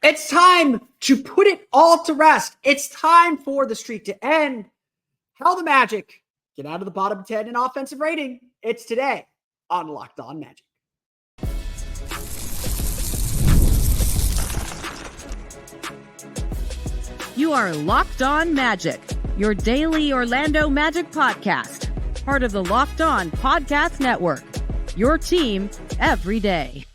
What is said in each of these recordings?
It's time to put it all to rest. It's time for the streak to end. How the Magic get out of the bottom 10 in offensive rating. It's today on Locked On Magic. You are Locked On Magic, your daily Orlando Magic podcast. Part of the Locked On Podcast Network, your team every day.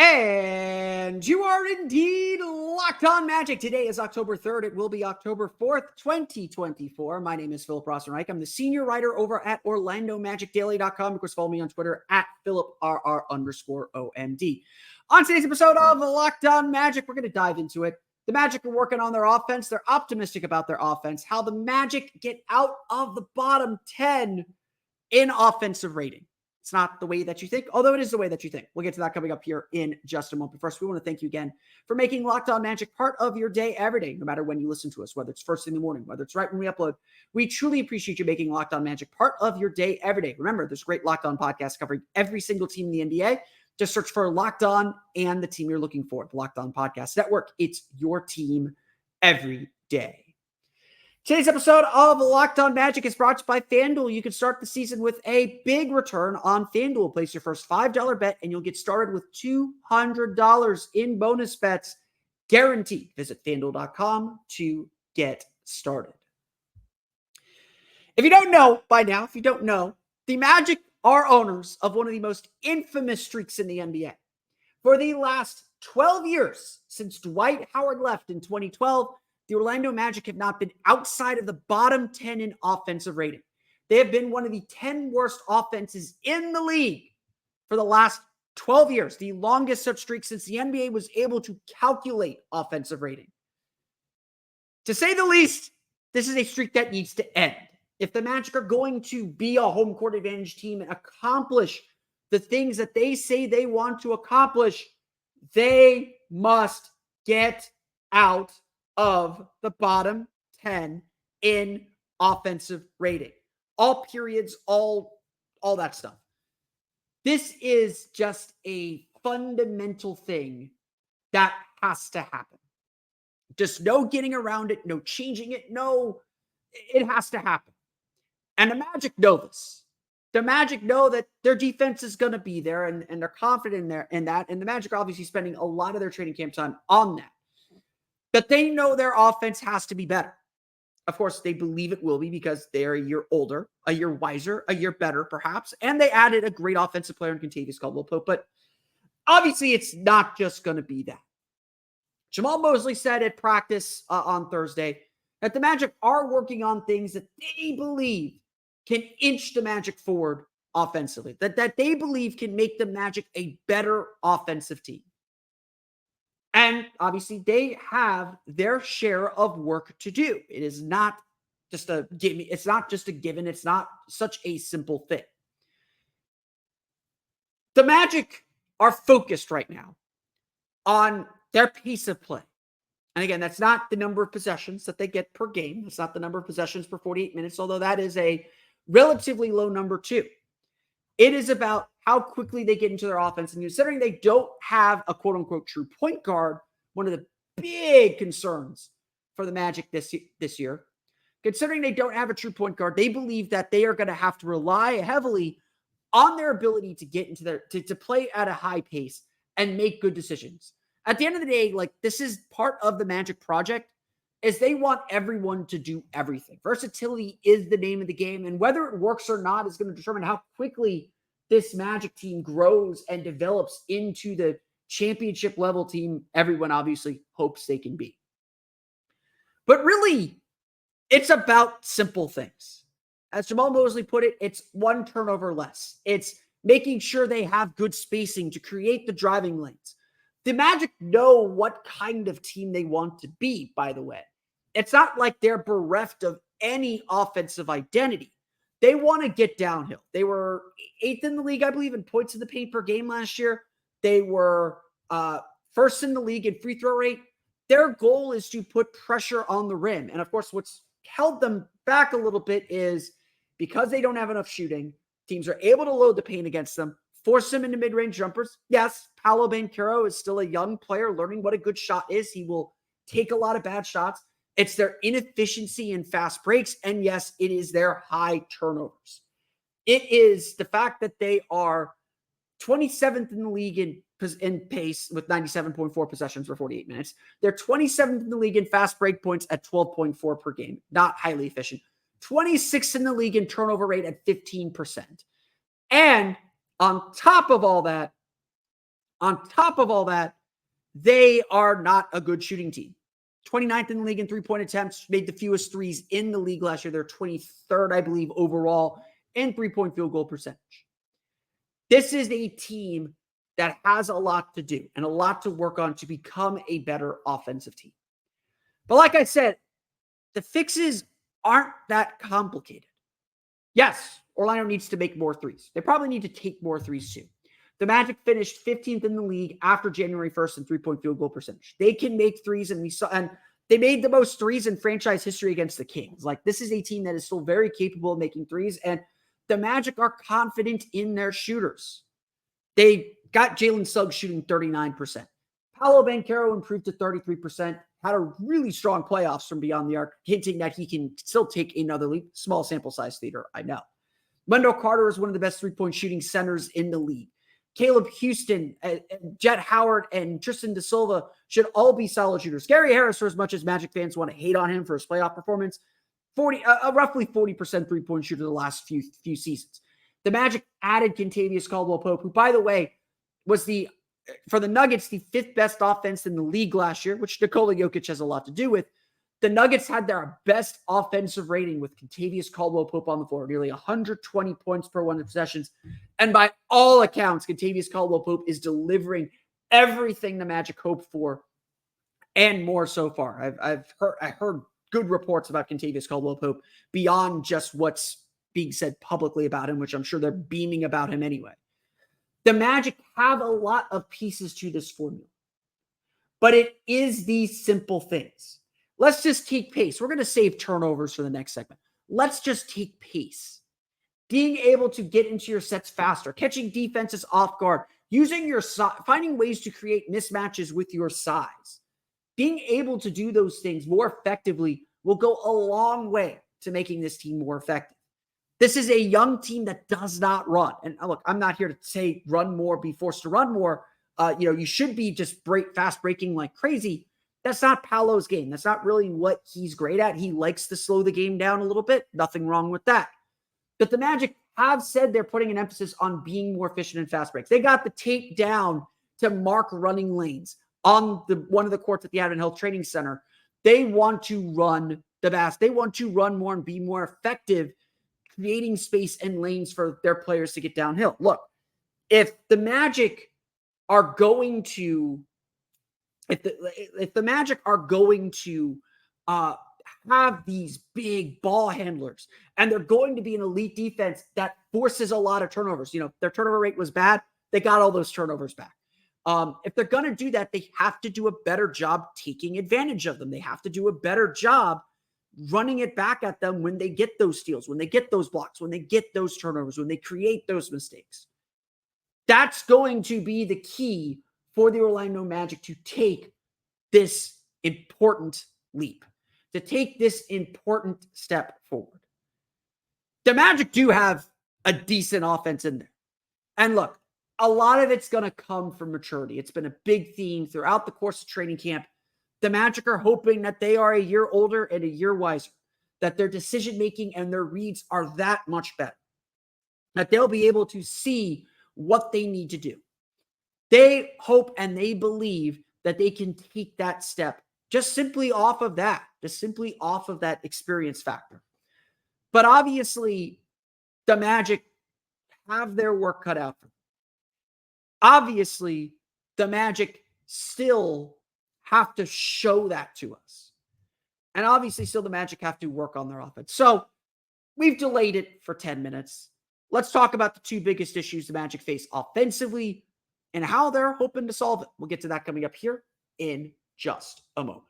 And you are indeed Locked On Magic. Today is October 3rd. It will be October 4th, 2024. My name is Philip Rosenreich. I'm the senior writer over at OrlandoMagicDaily.com. Of course, follow me on Twitter at PhilipRR_OMD. On today's episode of Locked On Magic, we're going to dive into it. The Magic are working on their offense. They're optimistic about their offense. How the Magic get out of the bottom 10 in offensive rating. It's not the way that you think, although it is the way that you think. We'll get to that coming up here in just a moment. First, we want to thank you again for making Locked On Magic part of your day every day, no matter when you listen to us, whether it's first in the morning, whether it's right when we upload. We truly appreciate you making Locked On Magic part of your day every day. Remember, there's great Locked On podcasts covering every single team in the NBA. Just search for Locked On and the team you're looking for, the Locked On Podcast Network. It's your team every day. Today's episode of Locked On Magic is brought to you by FanDuel. You can start the season with a big return on FanDuel. Place your first $5 bet and you'll get started with $200 in bonus bets guaranteed. Visit FanDuel.com to get started. If you don't know by now, the Magic are owners of one of the most infamous streaks in the NBA. For the last 12 years, since Dwight Howard left in 2012, the Orlando Magic have not been outside of the bottom 10 in offensive rating. They have been one of the 10 worst offenses in the league for the last 12 years, the longest such streak since the NBA was able to calculate offensive rating. To say the least, this is a streak that needs to end. If the Magic are going to be a home court advantage team and accomplish the things that they say they want to accomplish, they must get out of the bottom 10 in offensive rating. All periods, all that stuff. This is just a fundamental thing that has to happen. Just no getting around it, no changing it, it has to happen. And the Magic know this. The Magic know that their defense is going to be there, and they're confident in that. And the Magic are obviously spending a lot of their training camp time on that. But they know their offense has to be better. Of course, they believe it will be because they're a year older, a year wiser, a year better, perhaps. And they added a great offensive player in Kentavious Caldwell-Pope. But obviously, it's not just going to be that. Jamal Mosley said at practice on Thursday that the Magic are working on things that they believe can inch the Magic forward offensively, that they believe can make the Magic a better offensive team. And obviously, they have their share of work to do. It is not just a given. It's not just a given. It's not such a simple thing. The Magic are focused right now on their pace of play. And again, that's not the number of possessions that they get per game. That's not the number of possessions per 48 minutes, although that is a relatively low number too. It is about how quickly they get into their offense. And considering they don't have a quote-unquote true point guard, one of the big concerns for the Magic this year, considering they don't have a true point guard, they believe that they are going to have to rely heavily on their ability to get into to play at a high pace and make good decisions. At the end of the day, this is part of the Magic project, is they want everyone to do everything. Versatility is the name of the game, and whether it works or not is going to determine how quickly this Magic team grows and develops into the championship level team everyone obviously hopes they can be. But really, it's about simple things. As Jamal Mosley put it, it's one turnover less. It's making sure they have good spacing to create the driving lanes. The Magic know what kind of team they want to be, by the way. It's not like they're bereft of any offensive identity. They want to get downhill. They were 8th in the league, I believe, in points in the paint per game last year. They were first in the league in free throw rate. Their goal is to put pressure on the rim. And of course, what's held them back a little bit is because they don't have enough shooting, teams are able to load the paint against them, force him into mid-range jumpers. Yes, Paolo Banchero is still a young player learning what a good shot is. He will take a lot of bad shots. It's their inefficiency in fast breaks. And yes, it is their high turnovers. It is the fact that they are 27th in the league in pace with 97.4 possessions for 48 minutes. They're 27th in the league in fast break points at 12.4 per game. Not highly efficient. 26th in the league in turnover rate at 15%. And on top of all that, they are not a good shooting team. 29th in the league in three-point attempts, made the fewest threes in the league last year. They're 23rd, I believe, overall in three-point field goal percentage. This is a team that has a lot to do and a lot to work on to become a better offensive team. But like I said, the fixes aren't that complicated. Yes, Orlando needs to make more threes. They probably need to take more threes too. The Magic finished 15th in the league after January 1st in three-point field goal percentage. They can make threes, and they made the most threes in franchise history against the Kings. Like, this is a team that is still very capable of making threes, and the Magic are confident in their shooters. They got Jalen Suggs shooting 39%. Paolo Banchero improved to 33%, had a really strong playoffs from beyond the arc, hinting that he can still take another leap. Small sample size theater, I know. Wendell Carter is one of the best three-point shooting centers in the league. Caleb Houston, Jet Howard, and Tristan Da Silva should all be solid shooters. Gary Harris, for as much as Magic fans want to hate on him for his playoff performance, roughly 40% three-point shooter the last few seasons. The Magic added Kentavious Caldwell-Pope, who, by the way, was for the Nuggets, the fifth best offense in the league last year, which Nikola Jokic has a lot to do with. The Nuggets had their best offensive rating with Kentavious Caldwell-Pope on the floor, nearly 120 points per 100 possessions. And by all accounts, Kentavious Caldwell-Pope is delivering everything the Magic hoped for and more so far. I heard good reports about Kentavious Caldwell-Pope beyond just what's being said publicly about him, which I'm sure they're beaming about him anyway. The Magic have a lot of pieces to this formula, but it is these simple things. Let's just take pace. We're going to save turnovers for the next segment. Let's just take pace. Being able to get into your sets faster, catching defenses off guard, using your size, finding ways to create mismatches with your size. Being able to do those things more effectively will go a long way to making this team more effective. This is a young team that does not run. And look, I'm not here to say run more, be forced to run more. You should be just fast breaking like crazy. That's not Paolo's game. That's not really what he's great at. He likes to slow the game down a little bit. Nothing wrong with that. But the Magic have said they're putting an emphasis on being more efficient in fast breaks. They got the tape down to mark running lanes on one of the courts at the Advent Health Training Center. They want to run the fast. They want to run more and be more effective, creating space and lanes for their players to get downhill. Look, if the Magic are going to if the Magic are going to have these big ball handlers and they're going to be an elite defense that forces a lot of turnovers, their turnover rate was bad. They got all those turnovers back. If they're going to do that, they have to do a better job taking advantage of them. They have to do a better job running it back at them when they get those steals, when they get those blocks, when they get those turnovers, when they create those mistakes. That's going to be the key for the Orlando Magic to take this important leap, to take this important step forward. The Magic do have a decent offense in there. And look, a lot of it's going to come from maturity. It's been a big theme throughout the course of training camp. The Magic are hoping that they are a year older and a year wiser, that their decision-making and their reads are that much better, that they'll be able to see what they need to do. They hope and they believe that they can take that step just simply off of that experience factor. But obviously, the Magic have their work cut out for them. Obviously, the Magic still have to show that to us. And obviously, still the Magic have to work on their offense. So we've delayed it for 10 minutes. Let's talk about the two biggest issues the Magic face offensively and how they're hoping to solve it. We'll get to that coming up here in just a moment.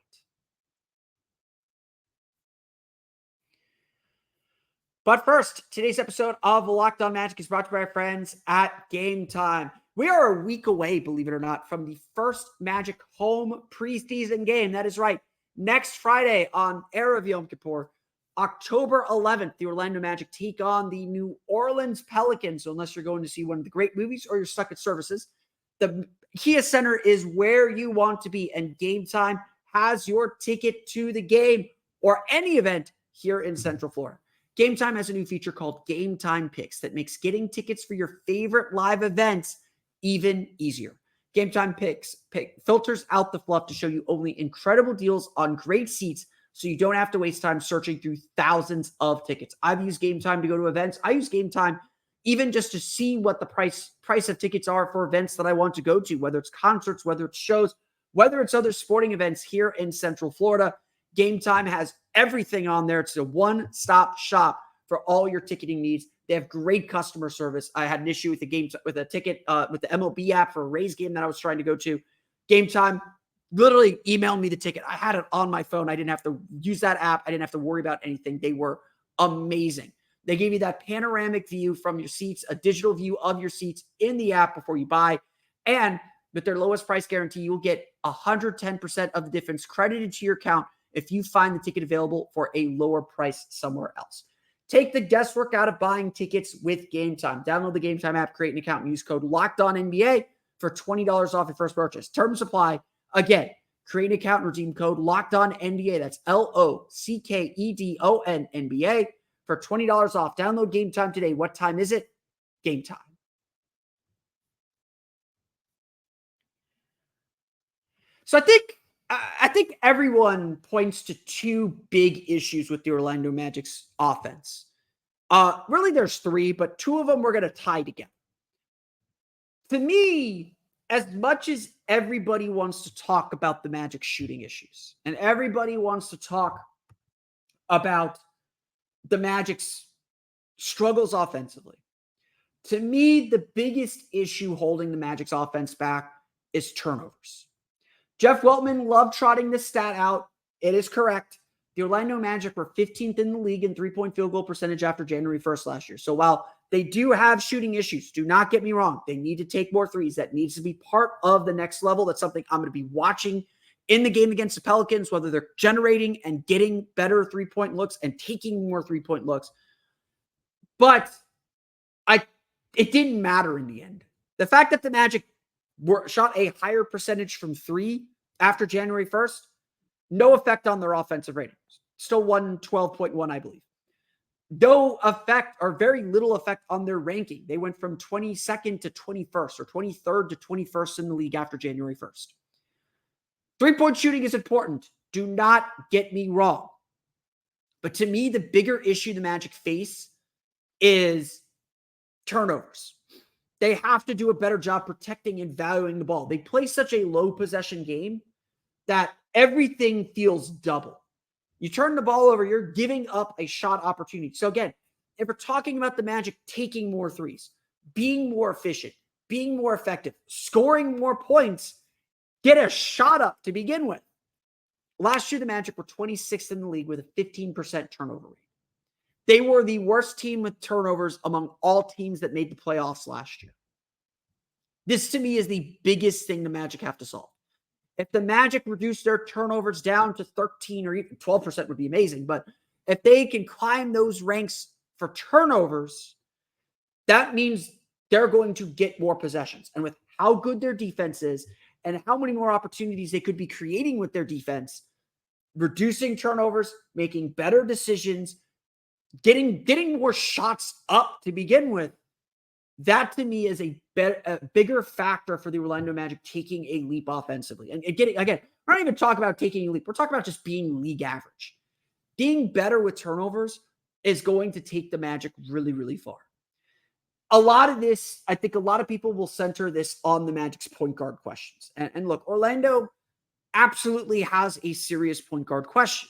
But first, today's episode of Locked On Magic is brought to you by our friends at Gametime. We are a week away, believe it or not, from the first Magic home preseason game. That is right. Next Friday on Erev Yom Kippur, October 11th, the Orlando Magic take on the New Orleans Pelicans. So unless you're going to see one of the great movies or you're stuck at services, the Kia Center is where you want to be. And Gametime has your ticket to the game or any event here in Central Florida. Gametime has a new feature called Gametime Picks that makes getting tickets for your favorite live events even easier. Gametime Picks filters out the fluff to show you only incredible deals on great seats so you don't have to waste time searching through thousands of tickets. I've used Gametime to go to events. I use Gametime even just to see what the price of tickets are for events that I want to go to, whether it's concerts, whether it's shows, whether it's other sporting events here in Central Florida. Gametime has everything on there. It's a one-stop shop for all your ticketing needs. They have great customer service. I had an issue with the ticket with the MLB app for a Rays game that I was trying to go to. Gametime literally emailed me the ticket. I had it on my phone. I didn't have to use that app. I didn't have to worry about anything. They were amazing. They gave you that panoramic view from your seats, a digital view of your seats in the app before you buy. And with their lowest price guarantee, you will get 110% of the difference credited to your account if you find the ticket available for a lower price somewhere else. Take the guesswork out of buying tickets with Gametime. Download the Gametime app, create an account, and use code LOCKEDONNBA for $20 off your first purchase. Terms apply. Again, create an account and redeem code LOCKEDONNBA. That's LOCKEDONNBA for $20 off. Download Gametime today. What time is it? Gametime. So I think everyone points to two big issues with the Orlando Magic's offense. Really, there's three, but two of them we're going to tie together. To me, as much as everybody wants to talk about the Magic shooting issues, and everybody wants to talk about the Magic's struggles offensively, to me, the biggest issue holding the Magic's offense back is turnovers. Jeff Weltman loved trotting this stat out. It is correct. The Orlando Magic were 15th in the league in three-point field goal percentage after January 1st last year. So while they do have shooting issues, do not get me wrong, they need to take more threes. That needs to be part of the next level. That's something I'm going to be watching in the game against the Pelicans, whether they're generating and getting better three-point looks and taking more three-point looks. But it didn't matter in the end. The fact that the Magic shot a higher percentage from three after January 1st, no effect on their offensive ratings. Still 112.1, I believe. No effect or very little effect on their ranking. They went from 22nd to 21st or 23rd to 21st in the league after January 1st. Three-point shooting is important. Do not get me wrong. But to me, the bigger issue the Magic face is turnovers. They have to do a better job protecting and valuing the ball. They play such a low possession game that everything feels double. You turn the ball over, you're giving up a shot opportunity. So again, if we're talking about the Magic taking more threes, being more efficient, being more effective, scoring more points, get a shot up to begin with. Last year, the Magic were 26th in the league with a 15% turnover rate. They were the worst team with turnovers among all teams that made the playoffs last year. This, to me, is the biggest thing the Magic have to solve. If the Magic reduce their turnovers down to 13 or even 12% would be amazing. But if they can climb those ranks for turnovers, that means they're going to get more possessions. And with how good their defense is and how many more opportunities they could be creating with their defense, reducing turnovers, making better decisions, getting more shots up to begin with, that to me is a bigger factor for the Orlando Magic taking a leap offensively. And getting, again, we're not even talking about taking a leap. We're talking about just being league average. Being better with turnovers is going to take the Magic really, really far. A lot of this, I think a lot of people will center this on the Magic's point guard questions. And look, Orlando absolutely has a serious point guard question.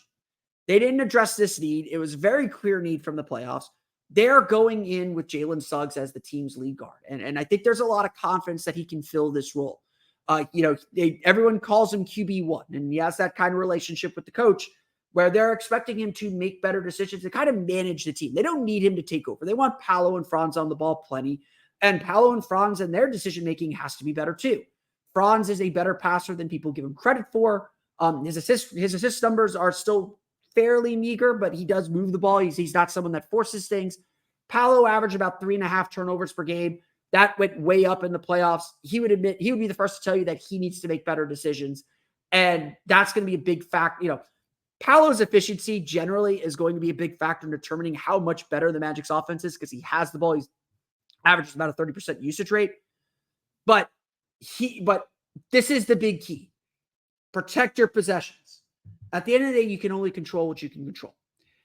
They didn't address this need. It was a very clear need from the playoffs. They're going in with Jalen Suggs as the team's lead guard. And I think there's a lot of confidence that he can fill this role. Everyone calls him QB1, and he has that kind of relationship with the coach. where they're expecting him to make better decisions and kind of manage the team. They don't need him to take over. They want Paolo and Franz on the ball plenty. And Paolo and Franz and their decision-making has to be better too. Franz is a better passer than people give him credit for. His assist numbers are still fairly meager, but he does move the ball. He's not someone that forces things. Paolo averaged about 3.5 turnovers per game. That went way up in the playoffs. He would be the first to tell you that he needs to make better decisions. And that's going to be a big factor. Paolo's efficiency generally is going to be a big factor in determining how much better the Magic's offense is because he has the ball. He's averages about a 30% usage rate. But this is the big key. Protect your possessions. At the end of the day, you can only control what you can control.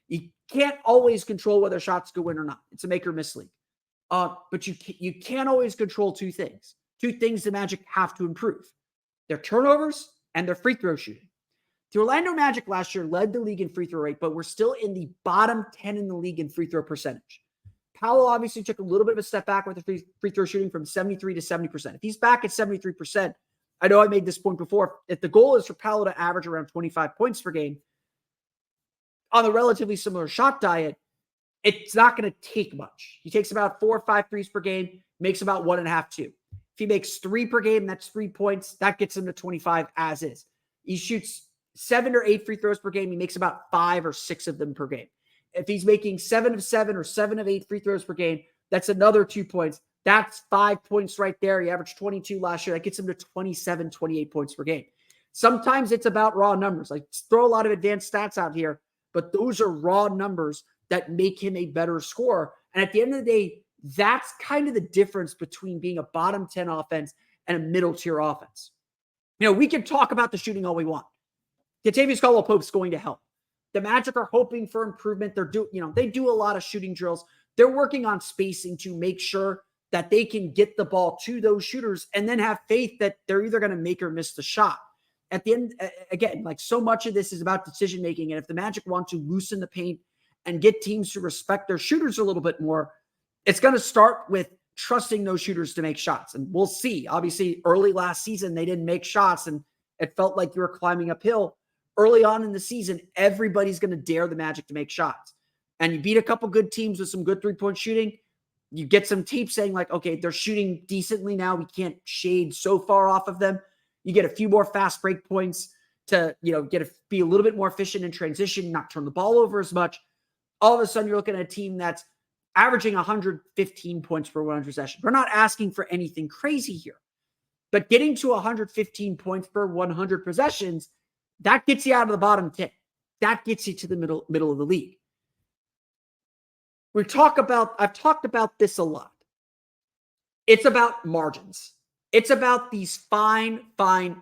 You can't always control whether shots go in or not. It's a make or miss league. But you can't always control two things. Two things the Magic have to improve. Their turnovers and their free throw shooting. The Orlando Magic last year led the league in free throw rate, but we're still in the bottom 10 in the league in free throw percentage. Paolo obviously took a little bit of a step back with the free throw shooting from 73 to 70%. If he's back at 73%, I know I made this point before. If the goal is for Paolo to average around 25 points per game on a relatively similar shot diet, it's not going to take much. He takes about 4 or 5 threes per game, makes about 1.5, 2. If he makes 3 per game, that's 3 points. That gets him to 25 as is. He shoots 7 or 8 free throws per game. He makes about 5 or 6 of them per game. If he's making 7 of 7 or 7 of 8 free throws per game, that's another 2 points. That's 5 points right there. He averaged 22 last year. That gets him to 27, 28 points per game. Sometimes it's about raw numbers. Like throw a lot of advanced stats out here, but those are raw numbers that make him a better scorer. And at the end of the day, that's kind of the difference between being a bottom 10 offense and a middle tier offense. We can talk about the shooting all we want. Kentavious Caldwell-Pope's going to help. The Magic are hoping for improvement. They do a lot of shooting drills. They're working on spacing to make sure that they can get the ball to those shooters and then have faith that they're either going to make or miss the shot. At the end, again, like so much of this is about decision-making. And if the Magic want to loosen the paint and get teams to respect their shooters a little bit more, it's going to start with trusting those shooters to make shots. And we'll see. Obviously, early last season, they didn't make shots, and it felt like you were climbing uphill. Early on in the season, everybody's going to dare the Magic to make shots. And you beat a couple good teams with some good three-point shooting. You get some tape saying like, okay, they're shooting decently now. We can't shade so far off of them. You get a few more fast break points to, be a little bit more efficient in transition, not turn the ball over as much. All of a sudden, you're looking at a team that's averaging 115 points per 100 possession. We're not asking for anything crazy here. But getting to 115 points per 100 possessions, that gets you out of the bottom 10. That gets you to the middle of the league. I've talked about this a lot. It's about margins. It's about these fine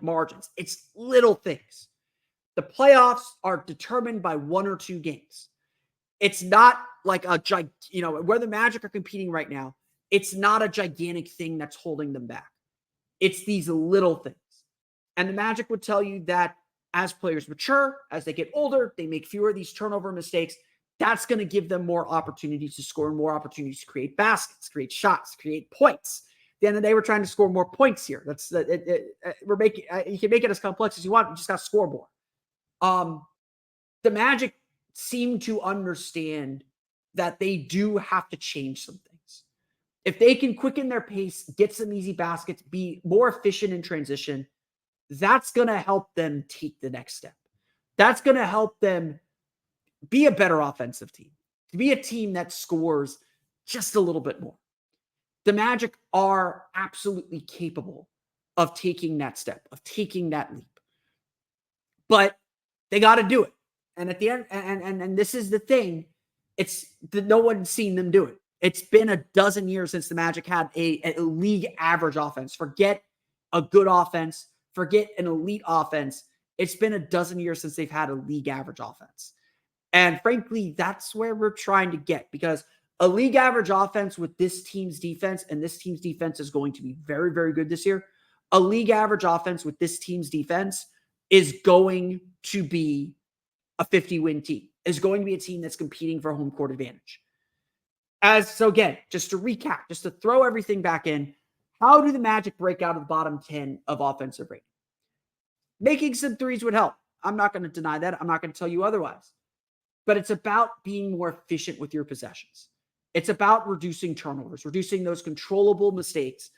margins. It's little things. The playoffs are determined by 1 or 2 games. It's not like where the Magic are competing right now, it's not a gigantic thing that's holding them back. It's these little things. And the Magic would tell you that as players mature, as they get older, they make fewer of these turnover mistakes. That's going to give them more opportunities to score and more opportunities to create baskets, create shots, create points. At the end of the day, we're trying to score more points here. You can make it as complex as you want. You just got to score more. The Magic seem to understand that they do have to change some things. If they can quicken their pace, get some easy baskets, be more efficient in transition, that's going to help them take the next step. That's going to help them be a better offensive team, to be a team that scores just a little bit more. The Magic are absolutely capable of taking that step, of taking that leap. But they got to do it. And at the end, and this is the thing, it's that no one's seen them do it. It's been a dozen years since the Magic had a league average offense. Forget a good offense. Forget an elite offense. It's been a dozen years since they've had a league average offense. And frankly, that's where we're trying to get, because a league average offense with this team's defense, and this team's defense is going to be very, very good this year. A league average offense with this team's defense is going to be a 50-win team, is going to be a team that's competing for home court advantage. So again, just to recap, just to throw everything back in, how do the Magic break out of the bottom 10 of offensive rating? Making some threes would help. I'm not going to deny that. I'm not going to tell you otherwise. But it's about being more efficient with your possessions. It's about reducing turnovers, reducing those controllable mistakes,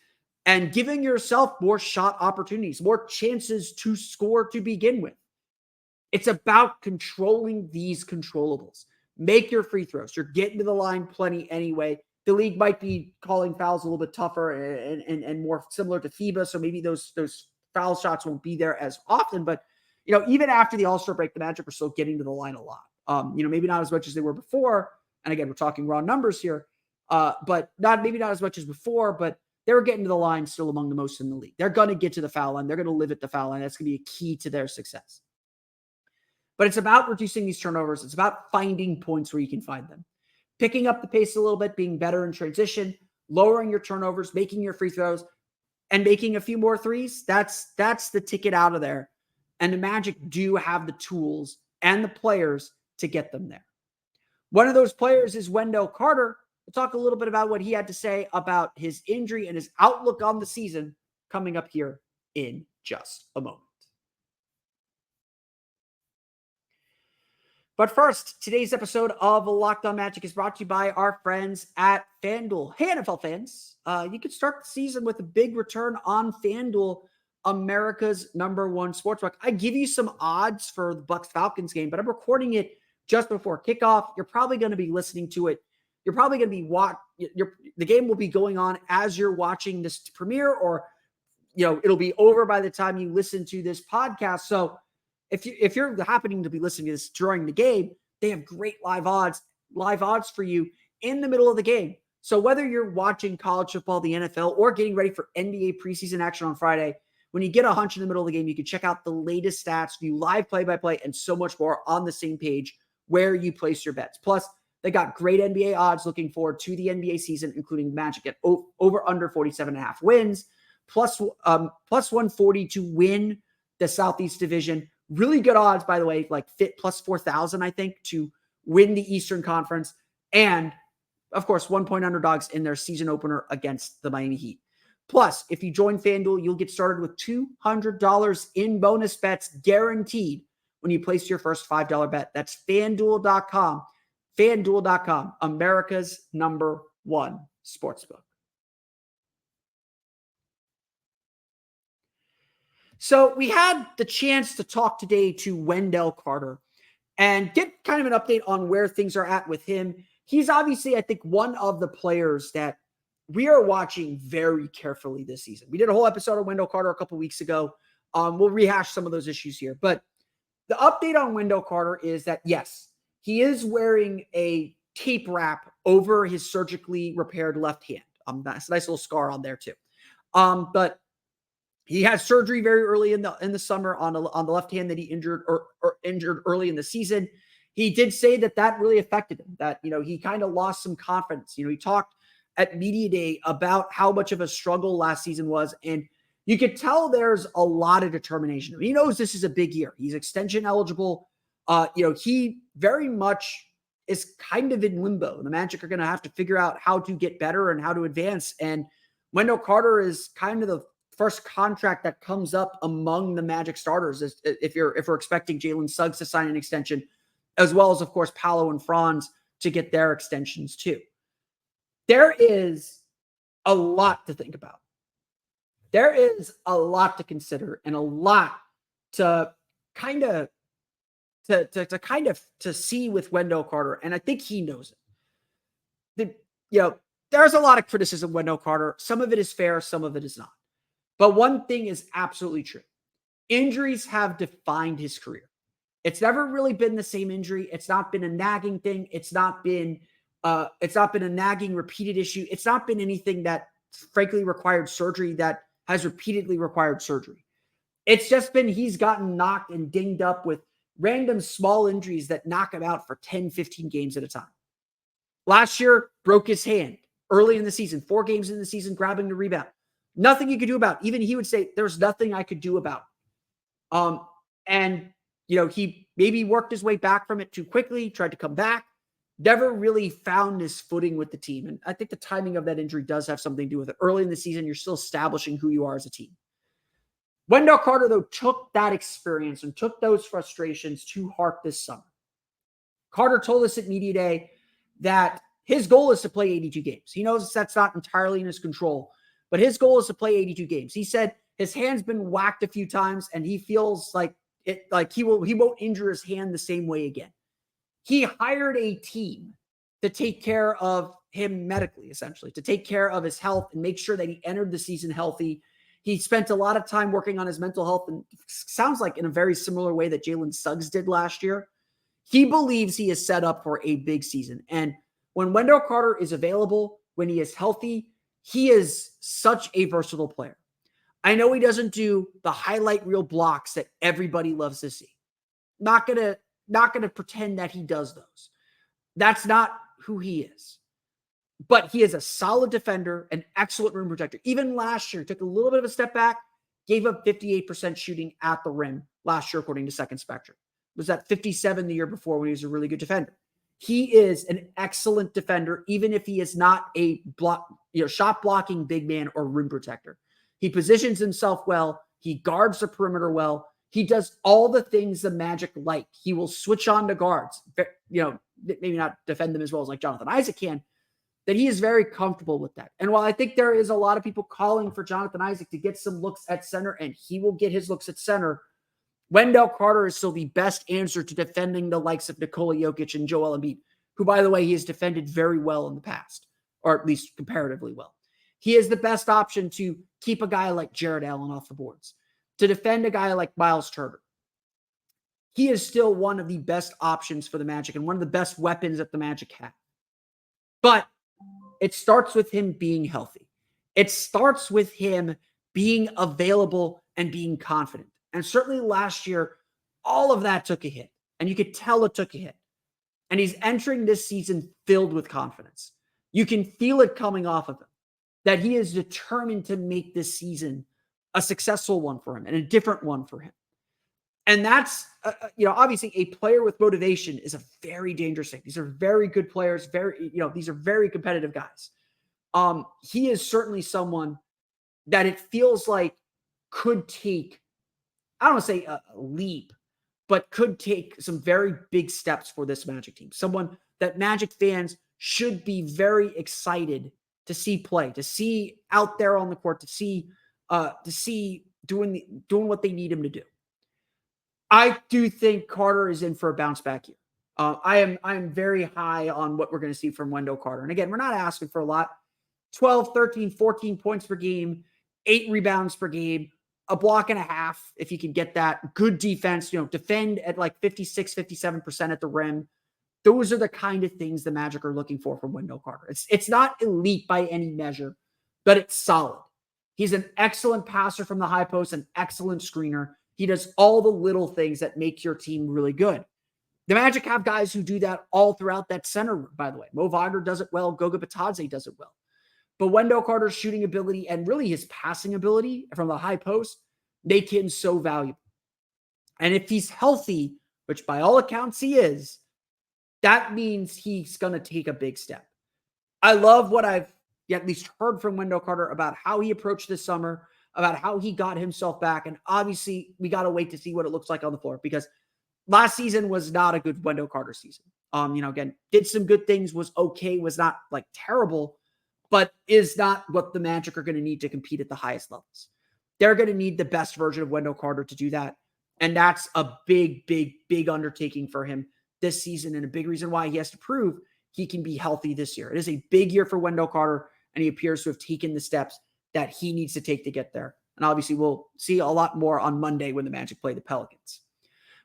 and giving yourself more shot opportunities, more chances to score to begin with. It's about controlling these controllables. Make your free throws. You're getting to the line plenty anyway. The league might be calling fouls a little bit tougher and more similar to FIBA, so maybe those foul shots won't be there as often. But even after the All-Star break, the Magic are still getting to the line a lot. Maybe not as much as they were before. And again, we're talking raw numbers here, but maybe not as much as before, but they were getting to the line still among the most in the league. They're going to get to the foul line. They're going to live at the foul line. That's going to be a key to their success. But it's about reducing these turnovers. It's about finding points where you can find them. Picking up the pace a little bit, being better in transition, lowering your turnovers, making your free throws, and making a few more threes. That's the ticket out of there. And the Magic do have the tools and the players to get them there. One of those players is Wendell Carter. We'll talk a little bit about what he had to say about his injury and his outlook on the season coming up here in just a moment. But first, today's episode of Locked On Magic is brought to you by our friends at FanDuel. Hey, NFL fans, you can start the season with a big return on FanDuel, America's #1 sportsbook. I give you some odds for the Bucs-Falcons game, but I'm recording it just before kickoff. You're probably going to be listening to it. You're probably going to be the game will be going on as you're watching this premiere, or it'll be over by the time you listen to this podcast. So if you're happening to be listening to this during the game, they have great live odds for you in the middle of the game. So whether you're watching college football, the NFL, or getting ready for NBA preseason action on Friday, when you get a hunch in the middle of the game, you can check out the latest stats, view live play-by-play, and so much more on the same page where you place your bets. Plus, they got great NBA odds looking forward to the NBA season, including Magic at over under 47.5 wins, plus 140 to win the Southeast Division. Really good odds, by the way, like fit plus 4,000, I think, to win the Eastern Conference. And, of course, 1-point underdogs in their season opener against the Miami Heat. Plus, if you join FanDuel, you'll get started with $200 in bonus bets guaranteed when you place your first $5 bet. That's FanDuel.com. FanDuel.com, America's #1 sportsbook. So we had the chance to talk today to Wendell Carter and get kind of an update on where things are at with him. He's obviously, I think, one of the players that we are watching very carefully this season. We did a whole episode of Wendell Carter a couple weeks ago. We'll rehash some of those issues here. But the update on Wendell Carter is that, yes, he is wearing a tape wrap over his surgically repaired left hand. That's a nice little scar on there too. But he had surgery very early in the summer on the left hand that he injured or injured early in the season. He did say that really affected him, that, he kind of lost some confidence. He talked at Media Day about how much of a struggle last season was. And you could tell there's a lot of determination. He knows this is a big year. He's extension eligible. He very much is kind of in limbo. The Magic are going to have to figure out how to get better and how to advance. And Wendell Carter is kind of the first contract that comes up among the Magic starters if we're expecting Jalen Suggs to sign an extension, as well as, of course, Paolo and Franz to get their extensions too. There is a lot to think about. There is a lot to consider and a lot to kind of to see with Wendell Carter, and I think he knows it. There's a lot of criticism of Wendell Carter. Some of it is fair, some of it is not. But one thing is absolutely true. Injuries have defined his career. It's never really been the same injury. It's not been a nagging thing. It's not been a nagging repeated issue. It's not been anything that frankly required surgery that has repeatedly required surgery. It's just been he's gotten knocked and dinged up with random small injuries that knock him out for 10, 15 games at a time. Last year, broke his hand early in the season, 4 games in the season, grabbing the rebound. Nothing you could do about it. Even he would say, there's nothing I could do about it. He maybe worked his way back from it too quickly, tried to come back, never really found his footing with the team. And I think the timing of that injury does have something to do with it. Early in the season, you're still establishing who you are as a team. Wendell Carter, though, took that experience and took those frustrations to heart this summer. Carter told us at Media Day that his goal is to play 82 games. He knows that's not entirely in his control, but his goal is to play 82 games. He said his hand's been whacked a few times and he feels like he won't injure his hand the same way again. He hired a team to take care of him medically, essentially, to take care of his health and make sure that he entered the season healthy. He spent a lot of time working on his mental health, and sounds like in a very similar way that Jalen Suggs did last year. He believes he is set up for a big season. And when Wendell Carter is available, when he is healthy, he is such a versatile player. I know he doesn't do the highlight reel blocks that everybody loves to see. Not gonna pretend that he does those. That's not who he is. But he is a solid defender, an excellent rim protector. Even last year, took a little bit of a step back, gave up 58% shooting at the rim last year, according to Second Spectrum. Was at 57 the year before when he was a really good defender. He is an excellent defender, even if he is not a shot blocking big man or rim protector. He positions himself well. He guards the perimeter well. He does all the things the Magic like. He will switch on to guards. Maybe not defend them as well as like Jonathan Isaac can, that he is very comfortable with that. And while I think there is a lot of people calling for Jonathan Isaac to get some looks at center, and he will get his looks at center, Wendell Carter is still the best answer to defending the likes of Nikola Jokic and Joel Embiid, who, by the way, he has defended very well in the past, or at least comparatively well. He is the best option to keep a guy like Jared Allen off the boards, to defend a guy like Miles Turner. He is still one of the best options for the Magic and one of the best weapons that the Magic have. But it starts with him being healthy. It starts with him being available and being confident. And certainly last year, all of that took a hit. And you could tell it took a hit. And he's entering this season filled with confidence. You can feel it coming off of him, that he is determined to make this season a successful one for him and a different one for him. And that's, obviously a player with motivation is a very dangerous thing. These are very good players. These are very competitive guys. He is certainly someone that it feels like could take, I don't want to say a leap, but could take some very big steps for this Magic team. Someone that Magic fans should be very excited to see play, to see out there on the court, to see doing what they need him to do. I do think Carter is in for a bounce back year. I am very high on what we're going to see from Wendell Carter. And again, we're not asking for a lot. 12, 13, 14 points per game, 8 rebounds per game, a block and a half, if you can get that. Good defense, defend at like 56, 57% at the rim. Those are the kind of things the Magic are looking for from Wendell Carter. It's not elite by any measure, but it's solid. He's an excellent passer from the high post, an excellent screener. He does all the little things that make your team really good. The Magic have guys who do that all throughout that center, by the way. Mo Wagner does it well. Goga Bitadze does it well. But Wendell Carter's shooting ability and really his passing ability from the high post make him so valuable. And if he's healthy, which by all accounts he is, that means he's going to take a big step. I love what I've at least heard from Wendell Carter about how he approached this summer, about how he got himself back. And obviously, we got to wait to see what it looks like on the floor, because last season was not a good Wendell Carter season. Again, did some good things, was okay, was not like terrible, but is not what the Magic are going to need to compete at the highest levels. They're going to need the best version of Wendell Carter to do that. And that's a big, big, big undertaking for him this season, and a big reason why he has to prove he can be healthy this year. It is a big year for Wendell Carter, and he appears to have taken the steps that he needs to take to get there. And obviously, we'll see a lot more on Monday when the Magic play the Pelicans.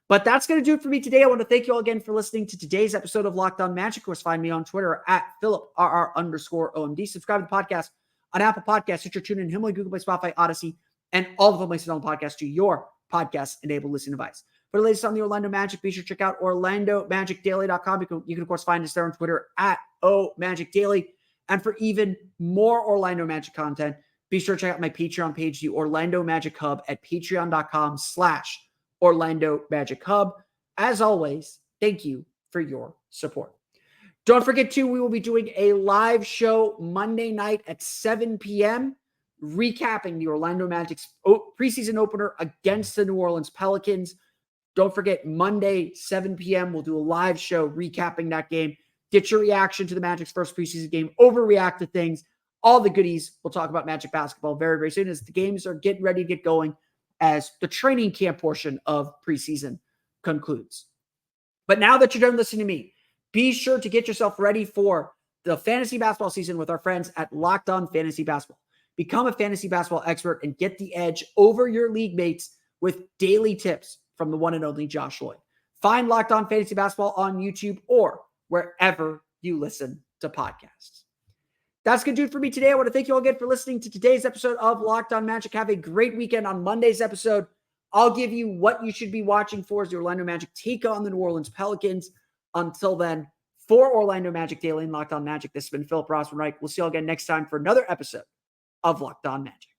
But that's going to do it for me today. I want to thank you all again for listening to today's episode of Locked On Magic. Of course, find me on Twitter at PhilipRR_OMD. Subscribe to the podcast on Apple Podcasts, Stitcher, TuneIn, Himalaya, Google Play, Spotify, Odyssey, and all the places on the podcast to your podcast-enabled listening device. For the latest on the Orlando Magic, be sure to check out OrlandoMagicDaily.com. You can, of course, find us there on Twitter at OMagicDaily. And for even more Orlando Magic content, be sure to check out my Patreon page, the Orlando Magic Hub, at patreon.com/Orlando Magic Hub. As always, thank you for your support. Don't forget, too, we will be doing a live show Monday night at 7 p.m. recapping the Orlando Magic's preseason opener against the New Orleans Pelicans. Don't forget, Monday, 7 p.m., we'll do a live show recapping that game. Get your reaction to the Magic's first preseason game, overreact to things, all the goodies. We'll talk about Magic basketball very, very soon as the games are getting ready to get going as the training camp portion of preseason concludes. But now that you're done listening to me, be sure to get yourself ready for the fantasy basketball season with our friends at Locked On Fantasy Basketball. Become a fantasy basketball expert and get the edge over your league mates with daily tips from the one and only Josh Lloyd. Find Locked On Fantasy Basketball on YouTube or wherever you listen to podcasts. That's going to do it for me today. I want to thank you all again for listening to today's episode of Locked On Magic. Have a great weekend. On Monday's episode, I'll give you what you should be watching for as the Orlando Magic take on the New Orleans Pelicans. Until then, for Orlando Magic Daily and Locked On Magic, this has been Philip Rossman-Reich. We'll see you all again next time for another episode of Locked On Magic.